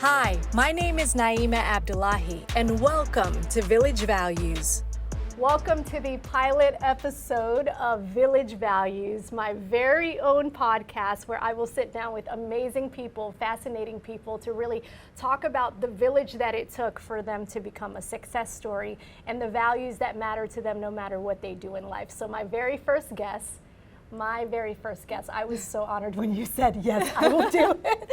Hi, my name is Neima Abdulahi, and welcome to Village Values. Welcome to the pilot episode of Village Values, my very own podcast where I will sit down with amazing people, fascinating people to really talk about the village that it took for them to become a success story and the values that matter to them no matter what they do in life. So my very first guest, I was so honored when you said, yes, I will do it,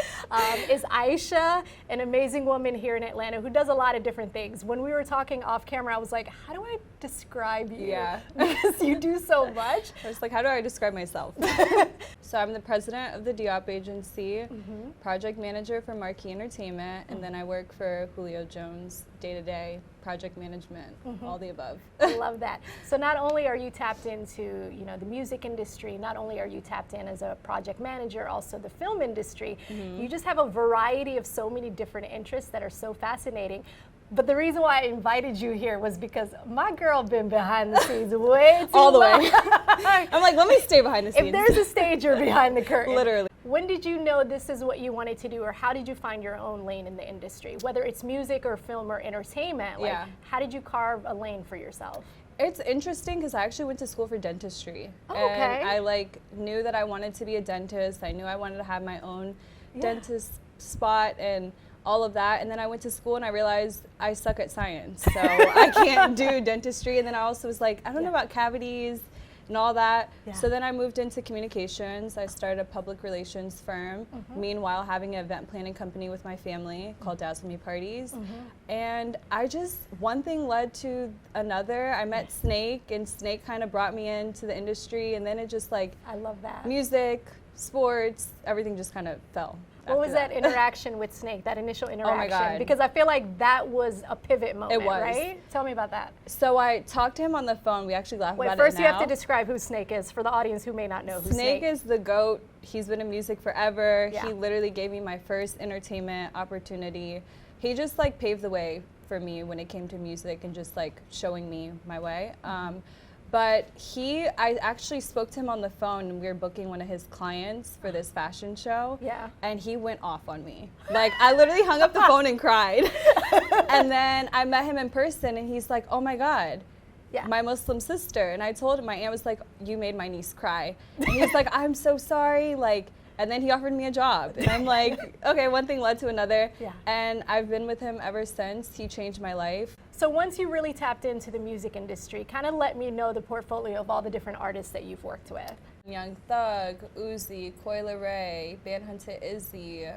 is Aisha, an amazing woman here in Atlanta who does a lot of different things. When we were talking off camera, I was like, how do I describe you? Yeah. Because you do so much. I was like, how do I describe myself? So I'm the president of the Diop agency, project manager for Marquee Entertainment, and then I work for Julio Jones day-to-day, project management, all the above. I love that. So not only are you tapped into, the music industry, not only are you tapped in as a project manager, also the film industry, you just have a variety of so many different interests that are so fascinating. But the reason why I invited you here was because my girl been behind the scenes way too All the long. way. I'm like, let me stay behind the scenes. If there's a stage, you're behind the curtain. Literally. When did you know this is what you wanted to do, or how did you find your own lane in the industry? Whether it's music or film or entertainment, how did you carve a lane for yourself? It's interesting because I actually went to school for dentistry. Oh, and okay. I knew that I wanted to be a dentist. I knew I wanted to have my own dentist spot and all of that. And then I went to school and I realized I suck at science. So I can't do dentistry. And then I also was like, I don't know about cavities and all that. Yeah. So then I moved into communications. I started a public relations firm, meanwhile having an event planning company with my family called Dazzle Me Parties. And one thing led to another. I met Snake, and Snake kind of brought me into the industry, and then it just I love that. Music, sports, everything just kind of fell. What was that interaction with Snake, that initial interaction? Oh my God. Because I feel like that was a pivot moment, It was. right? Tell me about that. So I talked to him on the phone. We actually laugh about it now. First you have to describe who Snake is for the audience who may not know who Snake is the GOAT. He's been in music forever. Yeah. He literally gave me my first entertainment opportunity. He just paved the way for me when it came to music and just showing me my way. But I actually spoke to him on the phone, and we were booking one of his clients for this fashion show. Yeah. And he went off on me. I literally hung up the phone and cried. And then I met him in person, and he's like, oh my God, my Muslim sister. And I told him, my aunt was like, you made my niece cry. And he's like, I'm so sorry. And then he offered me a job. And I'm like, okay, one thing led to another. Yeah. And I've been with him ever since. He changed my life. So once you really tapped into the music industry, kind of let me know the portfolio of all the different artists that you've worked with. Young Thug, Uzi, Coi Leray, Banhunter Izzy,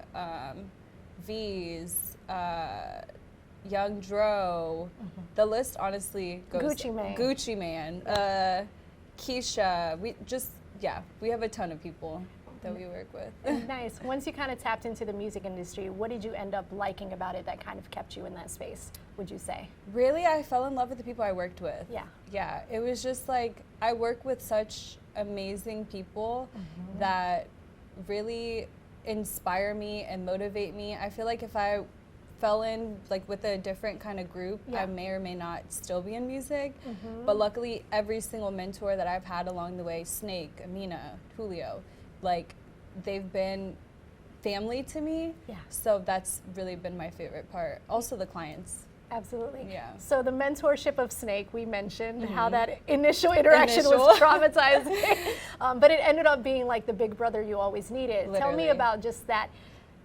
V's, Young Dro. The list honestly goes. Gucci Man, Keisha. We have a ton of people that we work with. Nice. Once you kind of tapped into the music industry, what did you end up liking about it that kind of kept you in that space, would you say? Really, I fell in love with the people I worked with. Yeah. Yeah, it was just I work with such amazing people that really inspire me and motivate me. I feel like if I fell in with a different kind of group, I may or may not still be in music. But luckily, every single mentor that I've had along the way, Snake, Amina, Julio, they've been family to me. Yeah. So that's really been my favorite part. Also the clients. Absolutely. Yeah. So the mentorship of Snake, we mentioned how that initial interaction was traumatizing, but it ended up being the big brother you always needed. Literally. Tell me about just that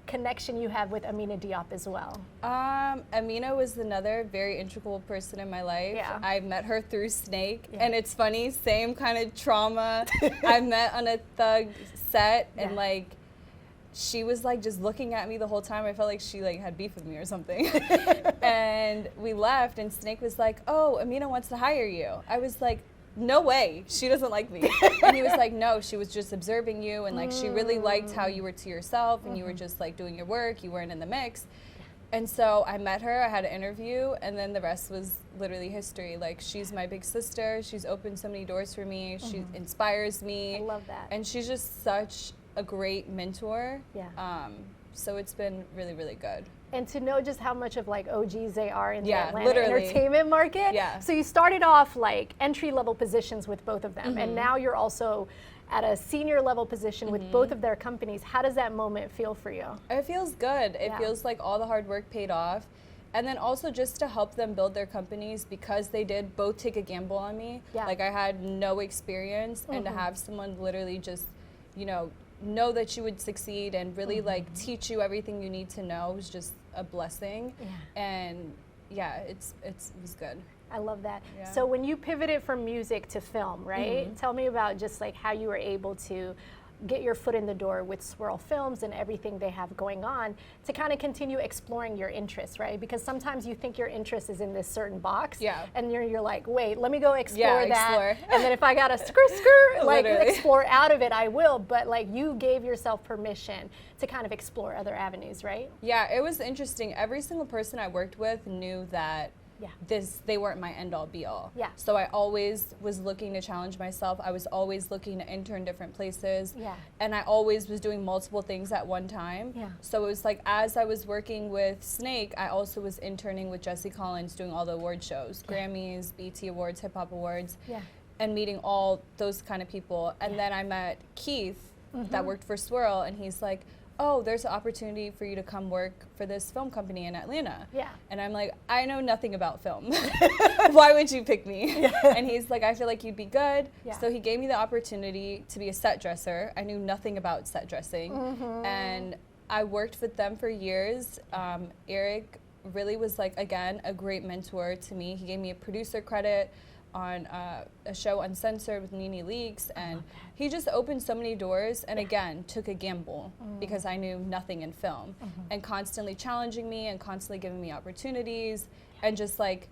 connection you have with Amina Diop as well. Amina was another very integral person in my life. Yeah. I met her through Snake, and it's funny, same kind of trauma. I met on a Thug set, and she was just looking at me the whole time. I felt like she had beef with me or something. And we left, and Snake was like, oh, Amina wants to hire you. I was like, no way, she doesn't like me. And he was like, no, she was just observing you, and she really liked how you were to yourself, and you were just doing your work, you weren't in the mix. And so I met her, I had an interview, and then the rest was literally history. She's my big sister, she's opened so many doors for me, she inspires me. I love that. And she's just such a great mentor. Yeah. So it's been really, really good. And to know just how much of OGs they are in the Atlanta literally. entertainment market. Yeah. So you started off entry-level positions with both of them, and now you're also at a senior level position with both of their companies. How does that moment feel for you? It feels good. It feels like all the hard work paid off. And then also just to help them build their companies, because they did both take a gamble on me. Yeah. Like I had no experience, and to have someone literally just, know that you would succeed and really like teach you everything you need to know was just a blessing. Yeah. And yeah, it was good. I love that. Yeah. So when you pivoted from music to film, right? Tell me about just like how you were able to get your foot in the door with Swirl Films and everything they have going on to kind of continue exploring your interests, right? Because sometimes you think your interest is in this certain box, and you're like, wait, let me go explore that. And then if I got to like explore out of it, I will. But like you gave yourself permission to kind of explore other avenues, right? Yeah, it was interesting. Every single person I worked with knew that they weren't my end all be all. Yeah. So I always was looking to challenge myself. I was always looking to intern different places. Yeah. And I always was doing multiple things at one time. Yeah. So it was like as I was working with Snake, I also was interning with Jesse Collins doing all the award shows, Grammys, BET Awards, Hip Hop Awards, and meeting all those kind of people. And then I met Keith that worked for Swirl, and he's like, oh, there's an opportunity for you to come work for this film company in Atlanta. Yeah. And I'm like, I know nothing about film. Why would you pick me? And he's like, I feel like you'd be good. Yeah. So he gave me the opportunity to be a set dresser. I knew nothing about set dressing. And I worked with them for years. Eric really was like, again, a great mentor to me. He gave me a producer credit on a show Uncensored with Nene Leakes, and he just opened so many doors, and again took a gamble because I knew nothing in film, and constantly challenging me and constantly giving me opportunities and just like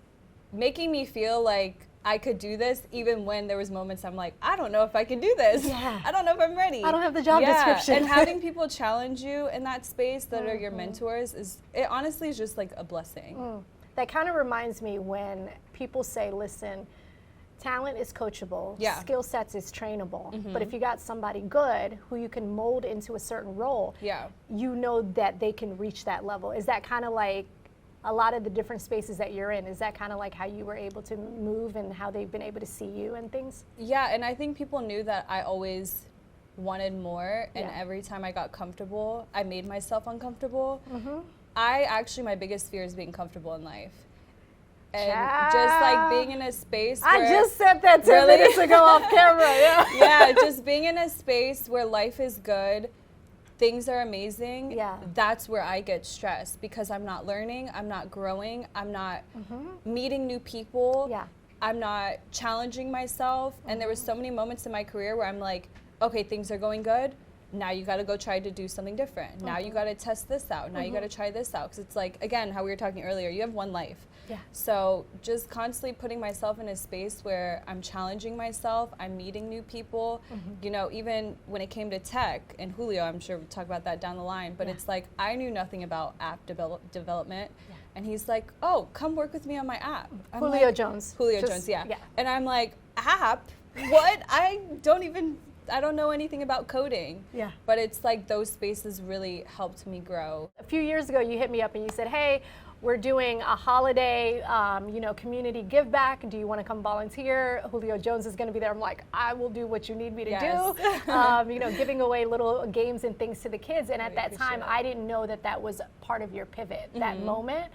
making me feel like I could do this, even when there was moments I'm like, I don't know if I can do this. I don't know if I'm ready. I don't have the job description. And having people challenge you in that space that are your mentors it honestly is just like a blessing. That kind of reminds me when people say, listen, talent is coachable, skill sets is trainable, but if you got somebody good who you can mold into a certain role, you know that they can reach that level. Is that kind of like a lot of the different spaces that you're in? Is that kind of like how you were able to move and how they've been able to see you and things? Yeah, and I think people knew that I always wanted more, and every time I got comfortable, I made myself uncomfortable. My biggest fear is being comfortable in life. And just like being in a space where... I just said that 10 minutes ago off camera, Yeah, just being in a space where life is good, things are amazing, that's where I get stressed because I'm not learning, I'm not growing, I'm not meeting new people, I'm not challenging myself. And there were so many moments in my career where I'm like, okay, things are going good, now you got to go try to do something different. Now you got to test this out. Now you got to try this out. Because it's like, again, how we were talking earlier, you have one life. So just constantly putting myself in a space where I'm challenging myself, I'm meeting new people. You know, even when it came to tech and Julio, I'm sure we'll talk about that down the line, but it's like I knew nothing about app development. And he's like, oh, come work with me on my app. I'm Julio like, Jones. Julio Jones, yeah. And I'm like, app? What? I don't know anything about coding. But it's like those spaces really helped me grow. A few years ago, you hit me up and you said, hey, we're doing a holiday, community give back. Do you want to come volunteer? Julio Jones is going to be there. I'm like, I will do what you need me to do. Giving away little games and things to the kids. And at that time, I didn't know that that was part of your pivot, that moment.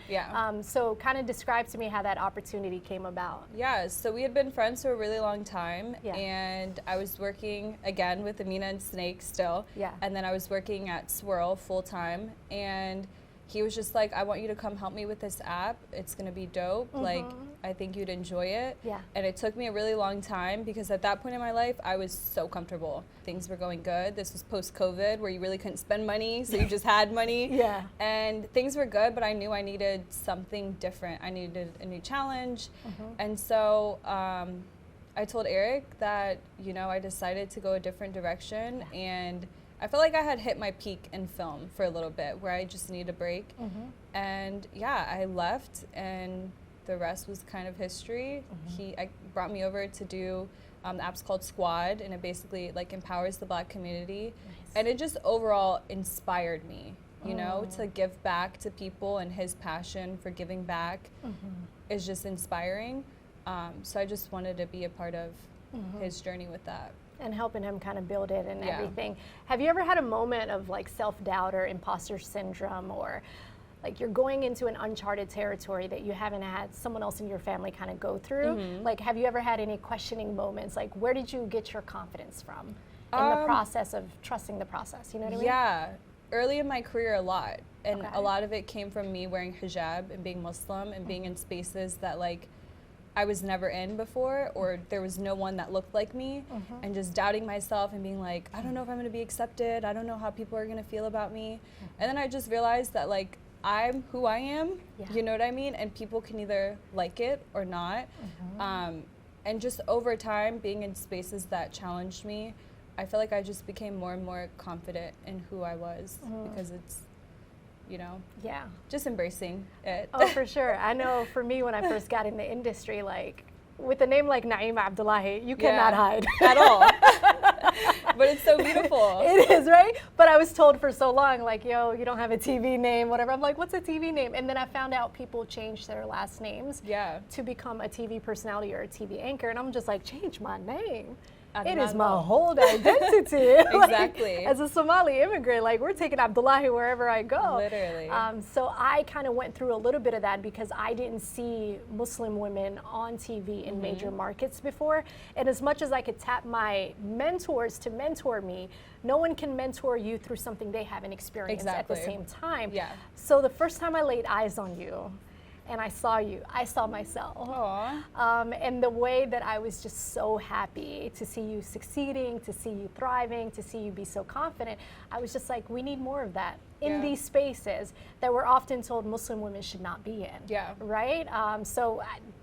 So kind of describe to me how that opportunity came about. Yeah, so we had been friends for a really long time. And I was working, again, with Amina and Snake still. And then I was working at Swirl full time. And he was just like, I want you to come help me with this app. It's gonna be dope. Like, I think you'd enjoy it. And it took me a really long time because at that point in my life, I was so comfortable. Things were going good. This was post-COVID where you really couldn't spend money, so you just had money. And things were good, but I knew I needed something different. I needed a new challenge. And so I told Eric that, I decided to go a different direction. And I felt like I had hit my peak in film for a little bit where I just needed a break. And I left and the rest was kind of history. He brought me over to do the app's called Squad, and it basically like empowers the Black community. And it just overall inspired me, to give back to people, and his passion for giving back is just inspiring. So I just wanted to be a part of his journey with that. And helping him kind of build it and Yeah. everything. Have you ever had a moment of like self-doubt or imposter syndrome, or like you're going into an uncharted territory that you haven't had someone else in your family kind of go through? Like, have you ever had any questioning moments? Like, where did you get your confidence from in the process of trusting the process? You know what I mean? Yeah, early in my career a lot. And Okay. a lot of it came from me wearing hijab and being Muslim and being in spaces that like I was never in before, or there was no one that looked like me, and just doubting myself and being like, I don't know if I'm gonna be accepted, I don't know how people are gonna feel about me. And then I just realized that like I'm who I am, Yeah. you know what I mean? And people can either like it or not. And just over time, being in spaces that challenged me, I feel like I just became more and more confident in who I was, because it's, you know, Yeah. just embracing it. Oh, for sure. I know for me, when I first got in the industry, like with a name like Neima Abdulahi, you cannot hide. At all. But it's so beautiful. It is, right? But I was told for so long, like, yo, you don't have a TV name, whatever. I'm like, what's a TV name? And then I found out people change their last names Yeah. to become a TV personality or a TV anchor. And I'm just like, change my name. I It did is not my know. whole identity. Exactly. Like, as a Somali immigrant, like, we're taking Abdullahi wherever I go. Literally. So I kind of went through a little bit of that because I didn't see Muslim women on TV in major markets before. And as much as I could tap my mentors to mentor me, no one can mentor you through something they haven't experienced at the Exactly. same time. Yeah. So the first time I laid eyes on you, and I saw you, I saw myself. Aw. And the way that I was just so happy to see you succeeding, to see you thriving, to see you be so confident, I was just like, we need more of that in Yeah. these spaces that we're often told Muslim women should not be in. Yeah. Right?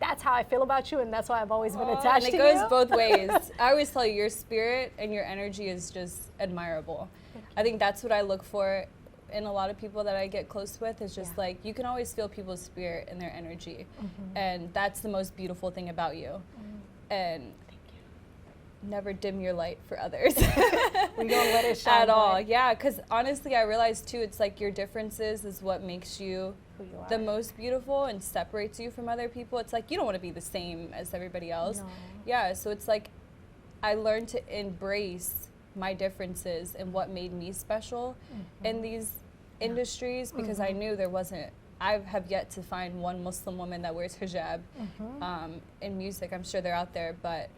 That's how I feel about you, and that's why I've always been Aw, attached and to it goes you. both ways. I always tell you, your spirit and your energy is just admirable. I think that's what I look for in a lot of people that I get close with, is just like, you can always feel people's spirit and their energy. And that's the most beautiful thing about you. And never dim your light for others. We gonna let it shine at all. bright. Yeah, because honestly, I realized too, it's like your differences is what makes you Who you are. the most beautiful and separates you from other people. It's like you don't want to be the same as everybody else. No. Yeah, so it's like I learned to embrace my differences and what made me special in these industries, because I knew there wasn't, I have yet to find one Muslim woman that wears hijab in music. I'm sure they're out there, but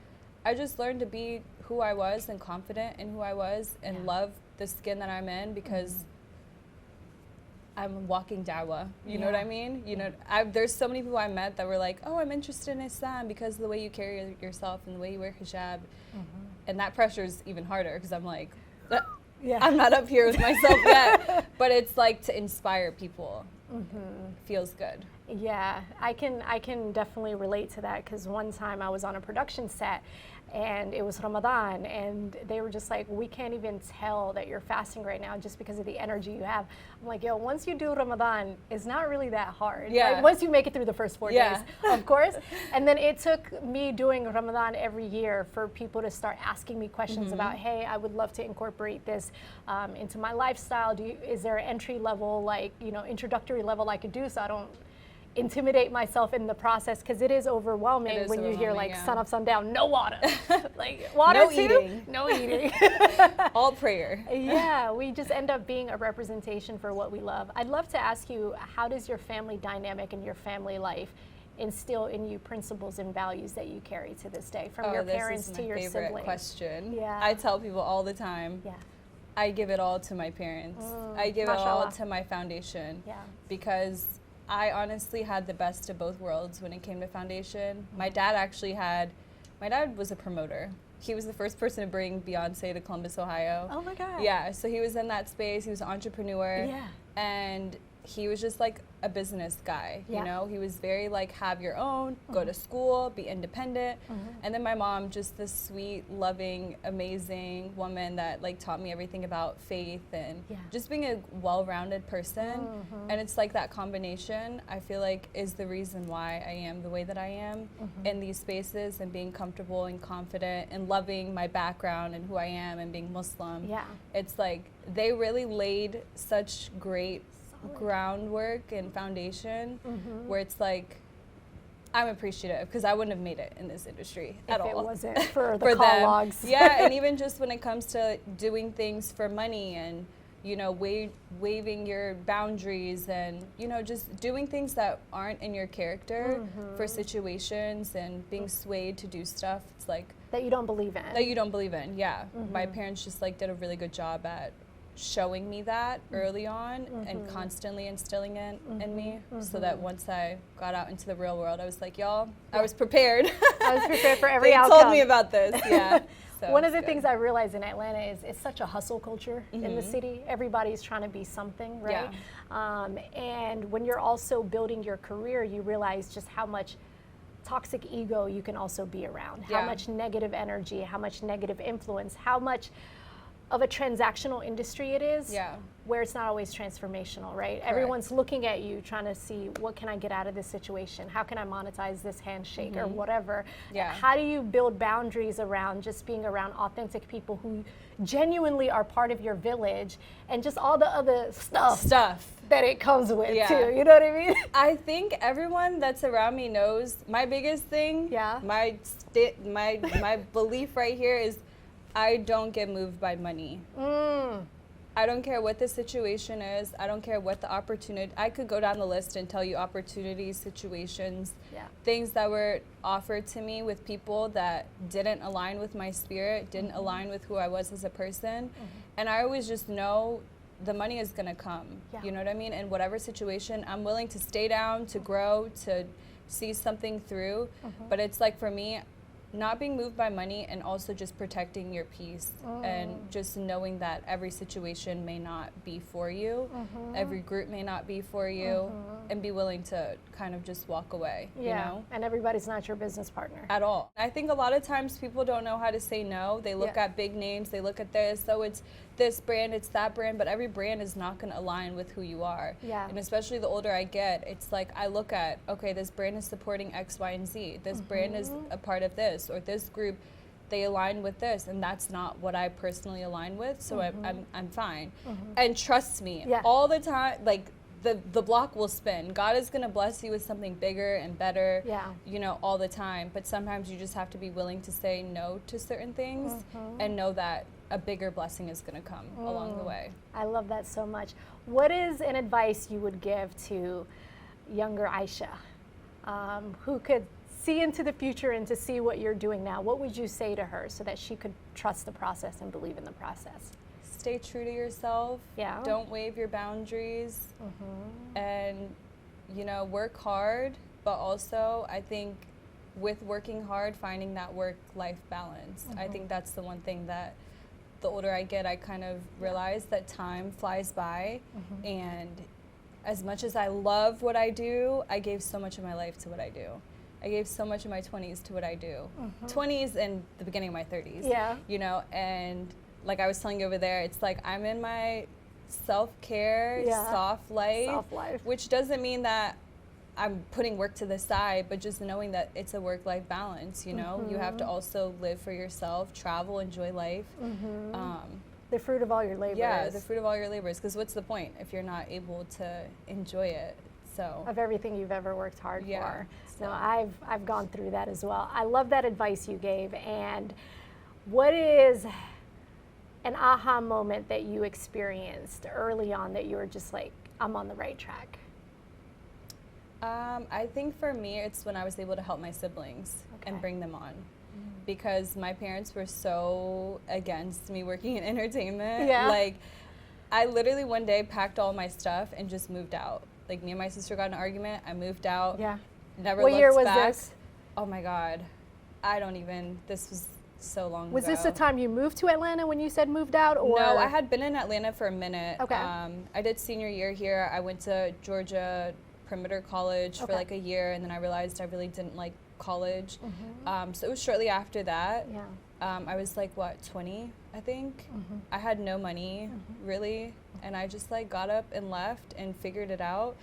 I just learned to be who I was and confident in who I was and love the skin that I'm in, because I'm walking dawah. You know what I mean? You know, there's so many people I met that were like, oh, I'm interested in Islam because of the way you carry yourself and the way you wear hijab. And that pressure is even harder, because I'm like, I'm not up here with myself yet. But it's like to inspire people. Feels good. Yeah, I can definitely relate to that, because one time I was on a production set and it was Ramadan, and they were just like, we can't even tell that you're fasting right now just because of the energy you have. I'm like, yo, once you do Ramadan, it's not really that hard. Yeah. Like, once you make it through the first 4 Yeah. days, of course. And then it took me doing Ramadan every year for people to start asking me questions about, hey, I would love to incorporate this into my lifestyle. Is there an entry level, like, introductory level I could do so I don't intimidate myself in the process, because it is overwhelming when you hear like sun up, sun down, no water. Like, water No too? eating. No eating. All prayer. Yeah, we just end up being a representation for what we love. I'd love to ask you, how does your family dynamic and your family life instill in you principles and values that you carry to this day, from your parents this is to my your favorite siblings? question. Yeah. I tell people all the time, Yeah. I give it all to my parents. I give it all mashallah. to my foundation. Yeah. Because I honestly had the best of both worlds when it came to foundation. My dad was a promoter. He was the first person to bring Beyonce to Columbus, Ohio. Oh my God. Yeah, so he was in that space. He was an entrepreneur. Yeah. And he was just like a business guy, Yeah. you know? He was very like, have your own, go to school, be independent. And then my mom, just this sweet, loving, amazing woman that like taught me everything about faith and just being a well-rounded person. And it's like that combination, I feel like, is the reason why I am the way that I am in these spaces, and being comfortable and confident and loving my background and who I am and being Muslim. Yeah. It's like they really laid such great groundwork and foundation where it's like I'm appreciative because I wouldn't have made it in this industry at all. If it wasn't for the for call them. logs. Yeah, and even just when it comes to doing things for money and, you know, waiving your boundaries and, you know, just doing things that aren't in your character for situations and being swayed to do stuff. It's like that you don't believe in. That you don't believe in, yeah. My parents just like did a really good job at showing me that early on and constantly instilling it in me so that once I got out into the real world, I was like, y'all, I was prepared. I was prepared for every they outcome. told me about this, yeah. So one of the things I realized in Atlanta is it's such a hustle culture in the city. Everybody's trying to be something, right? Yeah. And when you're also building your career, you realize just how much toxic ego you can also be around, how much negative energy, how much negative influence, how much of a transactional industry it is, where it's not always transformational, right? Correct. Everyone's looking at you trying to see, what can I get out of this situation? How can I monetize this handshake or whatever? Yeah. How do you build boundaries around just being around authentic people who genuinely are part of your village and just all the other stuff that it comes with too, you know what I mean? I think everyone that's around me knows my biggest thing, my belief right here is I don't get moved by money. I don't care what the situation is. I don't care what the opportunity. I could go down the list and tell you opportunities, situations, things that were offered to me with people that didn't align with my spirit, didn't align with who I was as a person. And I always just know the money is gonna come. You know what I mean? In whatever situation, I'm willing to stay down, to grow, to see something through. But it's like for me, not being moved by money and also just protecting your peace and just knowing that every situation may not be for you, every group may not be for you, and be willing to kind of just walk away, you know? And everybody's not your business partner. At all. I think a lot of times people don't know how to say no. They look at big names, they look at this, so it's this brand, it's that brand, but every brand is not gonna align with who you are. And especially the older I get, it's like I look at, okay, this brand is supporting X, Y, and Z. This brand is a part of this, or this group, they align with this, and that's not what I personally align with, so I'm fine. And trust me, all the time, like the block will spin. God is gonna bless you with something bigger and better, you know, all the time, but sometimes you just have to be willing to say no to certain things and know that a bigger blessing is going to come along the way. I love that so much. What is an advice you would give to younger Aisha who could see into the future and to see what you're doing now? What would you say to her so that she could trust the process and believe in the process? Stay true to yourself. Don't waive your boundaries. And, you know, work hard, but also I think with working hard, finding that work-life balance. I think that's the one thing that the older I get, I kind of realize that time flies by, and as much as I love what I do, I gave so much of my life to what I do. I gave so much of my 20s to what I do. 20s and the beginning of my 30s, you know, and like I was telling you over there, it's like I'm in my self-care, soft life, which doesn't mean that I'm putting work to the side, but just knowing that it's a work-life balance, you know? You have to also live for yourself, travel, enjoy life. The fruit of all your labors. Yeah, the fruit of all your labors, because what's the point if you're not able to enjoy it? So of everything you've ever worked hard for. So I've gone through that as well. I love that advice you gave. And what is an aha moment that you experienced early on that you were just like, I'm on the right track? I think for me, it's when I was able to help my siblings and bring them on. Because my parents were so against me working in entertainment. Like, I literally one day packed all my stuff and just moved out. Like, me and my sister got in an argument, I moved out, never looked back. What year was this? Oh my God, I don't even, this was so long ago. Was this the time you moved to Atlanta when you said moved out? Or? No, I had been in Atlanta for a minute. I did senior year here. I went to Georgia Perimeter College for like a year, and then I realized I really didn't like college. So it was shortly after that. I was like, what, 20, I think? I had no money, really, and I just like got up and left and figured it out.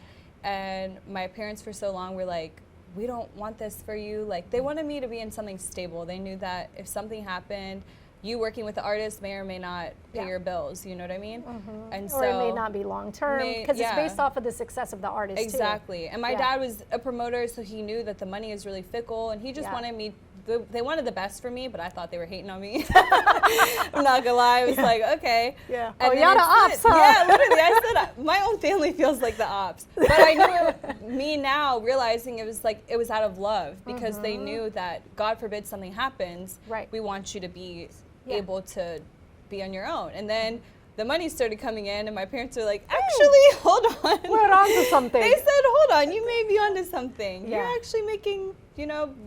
And my parents for so long were like, we don't want this for you. Like, they wanted me to be in something stable. They knew that if something happened, you working with the artist may or may not pay your bills, you know what I mean? And or it may not be long term, because it's based off of the success of the artist exactly. too. And my dad was a promoter, so he knew that the money is really fickle, and he just wanted me, they wanted the best for me, but I thought they were hating on me. I'm not gonna lie, I was like, okay. Yeah. And y'all the ops, huh? Yeah, literally, I said, my own family feels like the ops. But I knew me now realizing it was out of love, because they knew that, God forbid something happens, we want you to be able to be on your own. And then the money started coming in, and my parents were like, actually, hold on. We're onto something. They said, hold on, you may be onto something. You're actually making,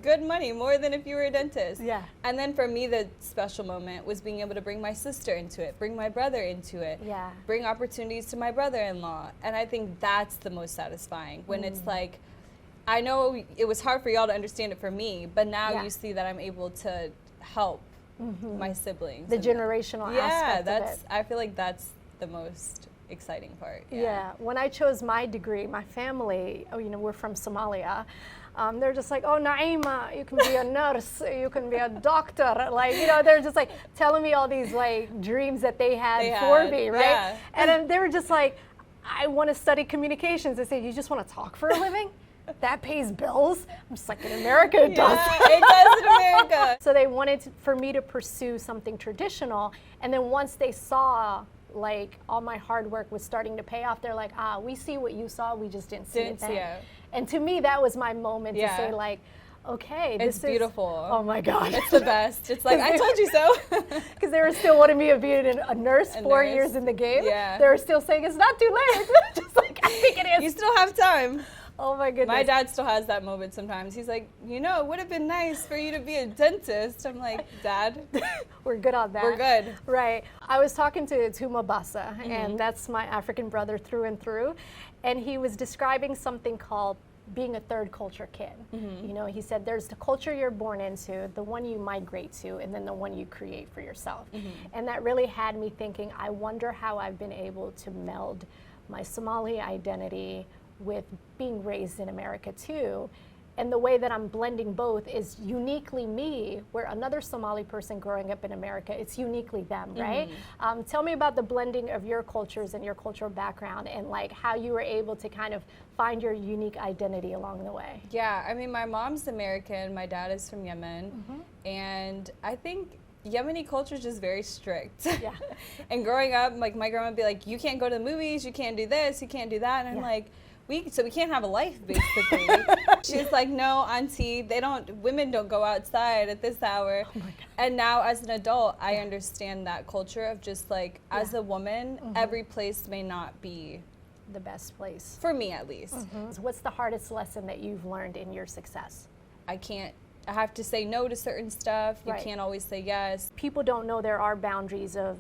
good money, more than if you were a dentist. Yeah. And then for me, the special moment was being able to bring my sister into it, bring my brother into it, bring opportunities to my brother-in-law. And I think that's the most satisfying, when it's like, I know it was hard for y'all to understand it for me, but now you see that I'm able to help my siblings. The generational aspect of it. I feel like that's the most exciting part. Yeah. When I chose my degree, my family, we're from Somalia. They're just like, oh, Neima, you can be a nurse, you can be a doctor. Like, they're just like telling me all these like dreams that they had for me, right? Yeah. And then they were just like, I want to study communications. I said, you just want to talk for a living? That pays bills? I'm just like, in America it does. It does in America. So they wanted for me to pursue something traditional. And then once they saw like all my hard work was starting to pay off, they're like, we see what you saw, we just didn't see it then. And to me, that was my moment to say like, okay, it's beautiful. Oh my God. It's the best. It's like, I told you so. Because they were still wanting me to be a nurse 4 years in the game. Yeah. They were still saying, it's not too late. Just like, I think it is. You still have time. Oh my goodness. My dad still has that moment sometimes. He's like, it would have been nice for you to be a dentist. I'm like, Dad, we're good on that. We're good. Right. I was talking to Tuma Bassa, and that's my African brother through and through. And he was describing something called being a third culture kid. He said there's the culture you're born into, the one you migrate to, and then the one you create for yourself. And that really had me thinking, I wonder how I've been able to meld my Somali identity with being raised in America too. And the way that I'm blending both is uniquely me, where another Somali person growing up in America, it's uniquely them, right? Tell me about the blending of your cultures and your cultural background, and like how you were able to kind of find your unique identity along the way. Yeah, I mean, my mom's American, my dad is from Yemen, and I think Yemeni culture is just very strict. Yeah. And growing up, like my grandma would be like, you can't go to the movies, you can't do this, you can't do that, and I'm like, we can't have a life, basically. She's like, no, auntie, women don't go outside at this hour. Oh my God. And now as an adult, I understand that culture of just like, as a woman, every place may not be the best place. For me, at least. So what's the hardest lesson that you've learned in your success? I have to say no to certain stuff. You can't always say yes. People don't know there are boundaries of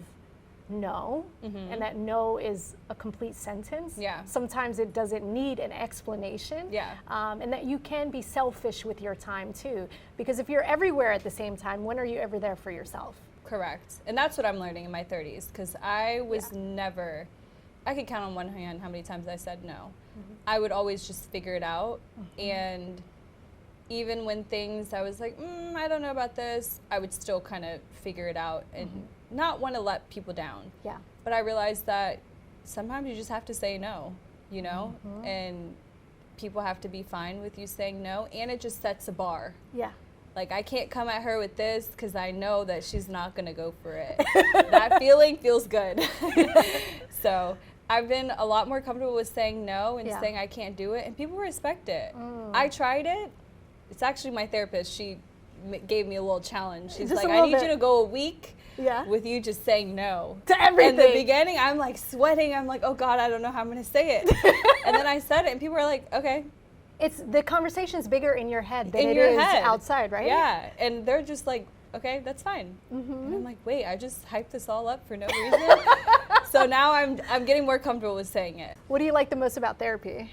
no, and that no is a complete sentence. Yeah. Sometimes it doesn't need an explanation. Yeah. And that you can be selfish with your time too, because if you're everywhere at the same time, when are you ever there for yourself? Correct. And that's what I'm learning in my 30s, because I was never, I could count on one hand how many times I said no. I would always just figure it out, and even when things I was like, I don't know about this, I would still kind of figure it out and not want to let people down. Yeah. But I realized that sometimes you just have to say no, and people have to be fine with you saying no, and it just sets a bar. Yeah. Like, I can't come at her with this because I know that she's not going to go for it. That feeling feels good. So I've been a lot more comfortable with saying no and saying I can't do it, and people respect it. I tried it. It's actually my therapist. She gave me a little challenge. She's just like, I need you to go a week with you just saying no to everything. In the beginning, I'm like sweating. I'm like, oh God, I don't know how I'm going to say it. And then I said it, and people are like, okay. It's the conversation's bigger in your head than it is outside, right? Yeah, and they're just like, okay, that's fine. And I'm like, wait, I just hyped this all up for no reason. So now I'm getting more comfortable with saying it. What do you like the most about therapy?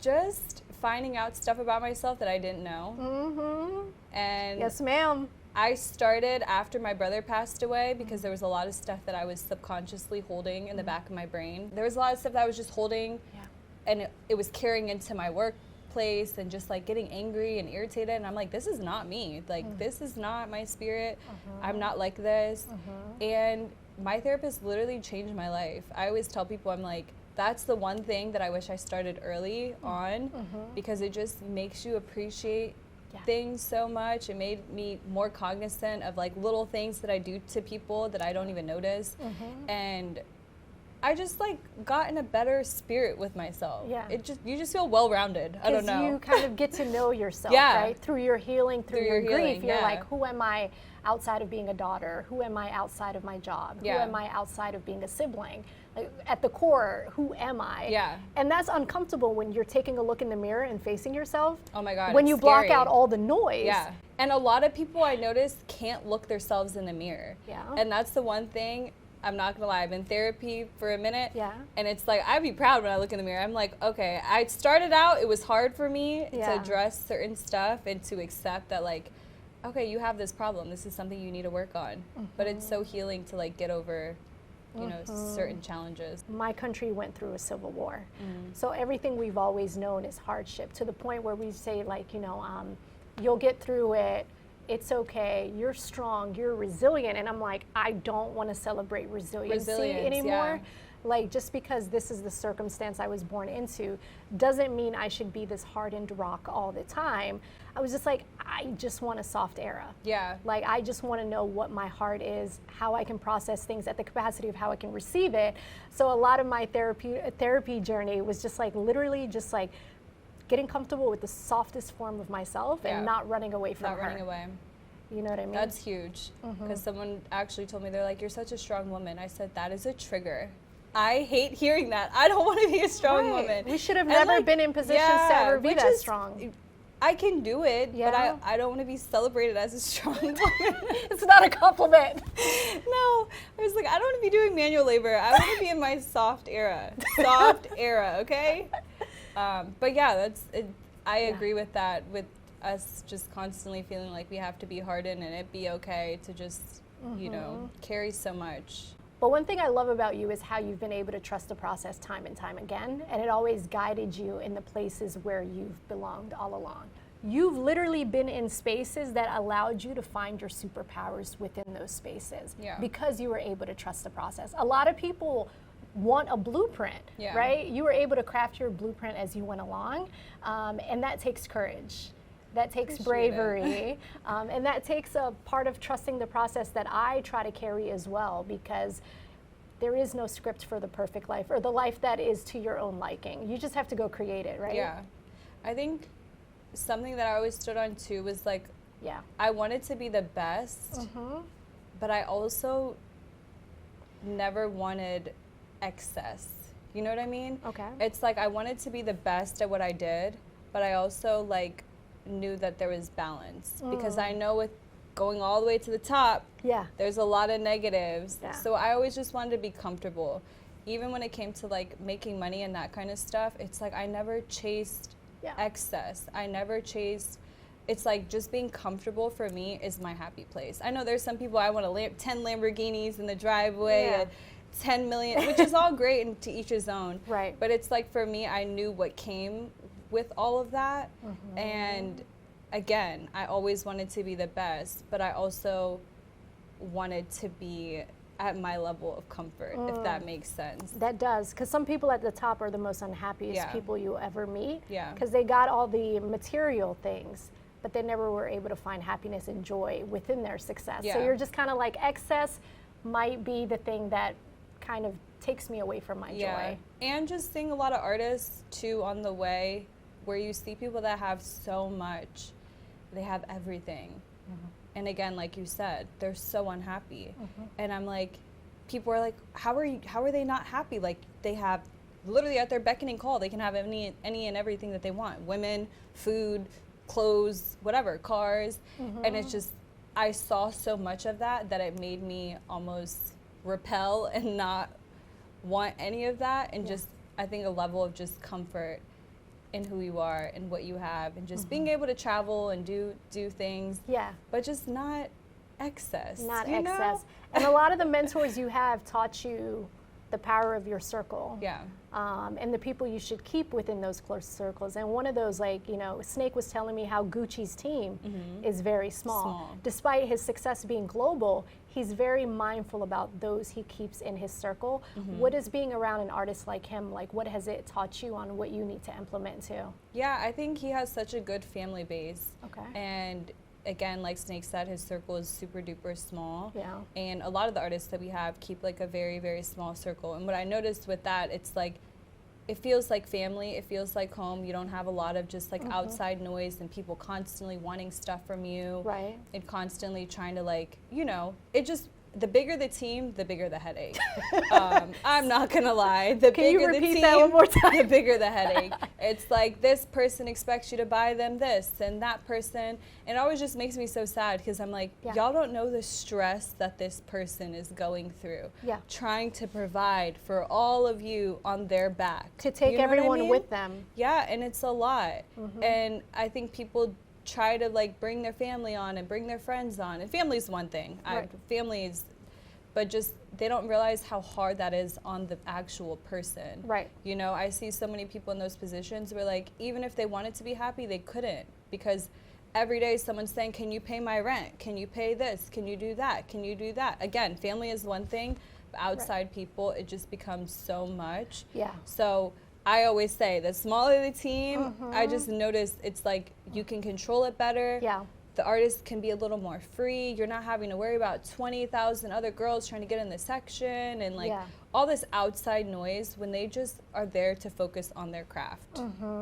Just finding out stuff about myself that I didn't know. And yes, ma'am. I started after my brother passed away because there was a lot of stuff that I was subconsciously holding in the back of my brain. There was a lot of stuff that I was just holding, and it was carrying into my work place and just like getting angry and irritated, and I'm like, this is not me. Like, this is not my spirit. I'm not like this. And my therapist literally changed my life. I always tell people, I'm like, that's the one thing that I wish I started early on, because it just makes you appreciate things so much. It made me more cognizant of like little things that I do to people that I don't even notice. And I just like got in a better spirit with myself. You just feel well-rounded. I don't know. Because you kind of get to know yourself, right? Through your healing, through your grief. You're like, who am I outside of being a daughter? Who am I outside of my job? Who am I outside of being a sibling? Like, at the core, who am I? And that's uncomfortable when you're taking a look in the mirror and facing yourself. Oh my God, when you block scary. out all the noise. And a lot of people I notice can't look themselves in the mirror. And that's the one thing, I'm not gonna lie, I've been in therapy for a minute. And it's like, I'd be proud when I look in the mirror. I'm like, okay, I started out, it was hard for me to address certain stuff and to accept that, like, okay, you have this problem. This is something you need to work on. But it's so healing to like get over, you know, certain challenges. My country went through a civil war. So everything we've always known is hardship, to the point where we say, like, you know, you'll get through it. It's okay. You're strong. You're resilient. And I'm like, I don't want to celebrate resilience anymore. Like, just because this is the circumstance I was born into doesn't mean I should be this hardened rock all the time. I was just like, I just want a soft era. Like, I just want to know what my heart is, how I can process things at the capacity of how I can receive it. So a lot of my therapy journey was just like, literally just like getting comfortable with the softest form of myself and not running away from her. Not running away. You know what I mean? That's huge. Because someone actually told me, they're like, you're such a strong woman. I said, that is a trigger. I hate hearing that. I don't want to be a strong woman. We should have never been in positions to ever be that strong. I can do it, but I don't want to be celebrated as a strong woman. It's not a compliment. No, I was like, I don't want to be doing manual labor. I want to be in my soft era. Soft era, okay? But yeah, that's it. I agree with that, with us just constantly feeling like we have to be hardened and it be okay to just, you know, carry so much. But one thing I love about you is how you've been able to trust the process time and time again, and it always guided you in the places where you've belonged all along. You've literally been in spaces that allowed you to find your superpowers within those spaces because you were able to trust the process. A lot of people want a blueprint, right? You were able to craft your blueprint as you went along, and that takes courage. That takes bravery, and that takes a part of trusting the process that I try to carry as well, because there is no script for the perfect life or the life that is to your own liking. You just have to go create it, right? Yeah. I think something that I always stood on too was like, I wanted to be the best, but I also never wanted excess. You know what I mean? Okay. It's like I wanted to be the best at what I did, but I also like knew that there was balance, because I know with going all the way to the top, there's a lot of negatives. So I always just wanted to be comfortable. Even when it came to like making money and that kind of stuff, it's like I never chased excess. I never chased, it's like just being comfortable for me is my happy place. I know there's some people, I want 10 Lamborghinis in the driveway, and 10 million, which is all great and to each his own. Right. But it's like for me, I knew what came with all of that, and again, I always wanted to be the best, but I also wanted to be at my level of comfort, if that makes sense. That does, because some people at the top are the most unhappiest people you ever meet, because they got all the material things, but they never were able to find happiness and joy within their success. So you're just kind of like, excess might be the thing that kind of takes me away from my joy. And just seeing a lot of artists too on the way, where you see people that have so much, they have everything. And again, like you said, they're so unhappy. And I'm like, people are like, how are they not happy? Like, they have literally at their beckoning call, they can have any and everything that they want. Women, food, clothes, whatever, cars. And it's just, I saw so much of that it made me almost repel and not want any of that. And just, I think a level of just comfort in who you are and what you have, and just being able to travel and do things, but just not excess. Not excess. And a lot of the mentors you have taught you the power of your circle. Yeah. And the people you should keep within those close circles. And one of those, like, you know, Snake was telling me how Gucci's team is very small. Despite his success being global, he's very mindful about those he keeps in his circle. What is being around an artist like him, like, what has it taught you on what you need to implement too? Yeah, I think he has such a good family base. Okay. And again, like Snake said, his circle is super duper small. Yeah. And a lot of the artists that we have keep like a very, very small circle. And what I noticed with that, it's like, it feels like family, it feels like home. You don't have a lot of just like outside noise and people constantly wanting stuff from you. Right. And constantly trying to, like, you know, it just, the bigger the team, the bigger the headache. I'm not gonna lie. The Can you bigger the repeat team, that one more time? the bigger the headache. It's like this person expects you to buy them this and that person. And it always just makes me so sad because I'm like, y'all don't know the stress that this person is going through. Yeah. Trying to provide for all of you on their back. To take everyone with them. Yeah, and it's a lot. And I think people try to like bring their family on and bring their friends on, and family's one thing. Families, but just they don't realize how hard that is on the actual person. Right. You know, I see so many people in those positions where, like, even if they wanted to be happy, they couldn't, because every day someone's saying, can you pay my rent? Can you pay this? Can you do that? Can you do that? Again, family is one thing, but outside people, it just becomes so much. Yeah. So I always say, the smaller the team, I just noticed it's like you can control it better. Yeah. The artist can be a little more free. You're not having to worry about 20,000 other girls trying to get in the section and like all this outside noise when they just are there to focus on their craft,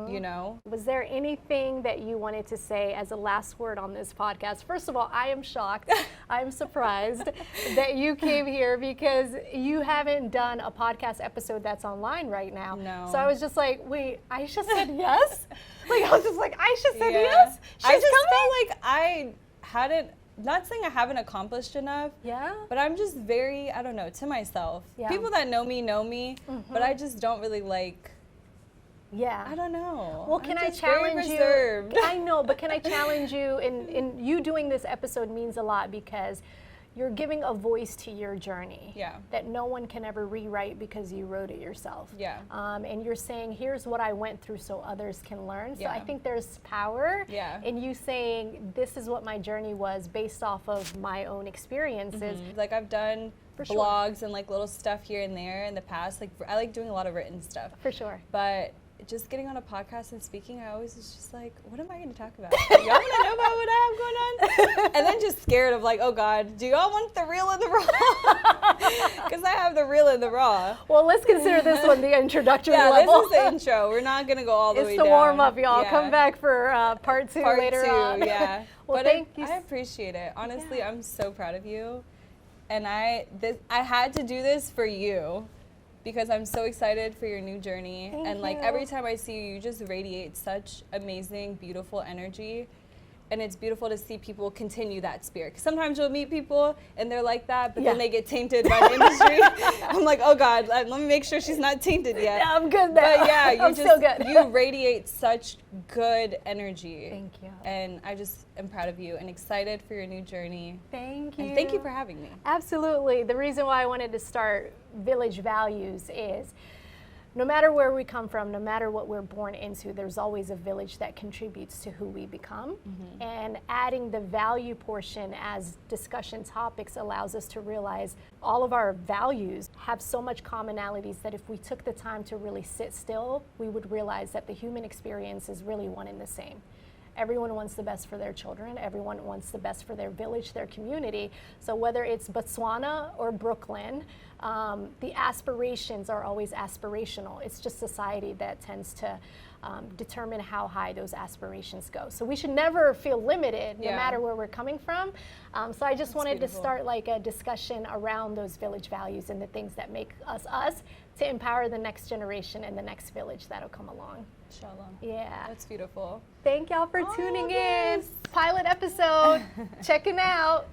you know? Was there anything that you wanted to say as a last word on this podcast? First of all, I am shocked. I'm surprised that you came here because you haven't done a podcast episode that's online right now. No. So I was just like, wait, Aisha said yes? Like, I was just like, Aisha said yes? I just felt like I hadn't, not saying I haven't accomplished enough, but I'm just very, I don't know, to myself. People that know me, but I just don't really like, I don't know. Well, can I challenge you? I know, but can I challenge you? In you doing this episode means a lot because you're giving a voice to your journey that no one can ever rewrite because you wrote it yourself. And you're saying, here's what I went through so others can learn. So I think there's power in you saying, this is what my journey was based off of my own experiences. Like, I've done blogs and like little stuff here and there in the past. Like, I like doing a lot of written stuff. For sure. But just getting on a podcast and speaking, I always was just like, what am I going to talk about? Y'all want to know about what I have going on? And then just scared of like, oh God, do y'all want the real and the raw? Because I have the real and the raw. Well, let's consider this one the introductory level. This is the intro. We're not going to go all the way down. It's the warm up, y'all. Come back for part two later on. Yeah. Well, but thank you. I appreciate it. Honestly, I'm so proud of you. And I had to do this for you, because I'm so excited for your new journey. And like every time I see you, you just radiate such amazing, beautiful energy. And it's beautiful to see people continue that spirit. 'Cause sometimes you'll meet people and they're like that, but then they get tainted by the industry. I'm like, oh God, let me make sure she's not tainted yet. Yeah, I'm good now. But yeah, I'm so good. You radiate such good energy. Thank you. And I just am proud of you and excited for your new journey. Thank you. And thank you for having me. Absolutely. The reason why I wanted to start Village Values is, no matter where we come from, no matter what we're born into, there's always a village that contributes to who we become. And adding the value portion as discussion topics allows us to realize all of our values have so much commonalities that if we took the time to really sit still, we would realize that the human experience is really one and the same. Everyone wants the best for their children. Everyone wants the best for their village, their community. So whether it's Botswana or Brooklyn, the aspirations are always aspirational. It's just society that tends to determine how high those aspirations go. So we should never feel limited, no matter where we're coming from. So I just wanted to start like a discussion around those village values and the things that make us us, to empower the next generation and the next village that'll come along. Inshallah. Yeah. That's beautiful. Thank y'all for tuning in. Pilot episode. Checking out.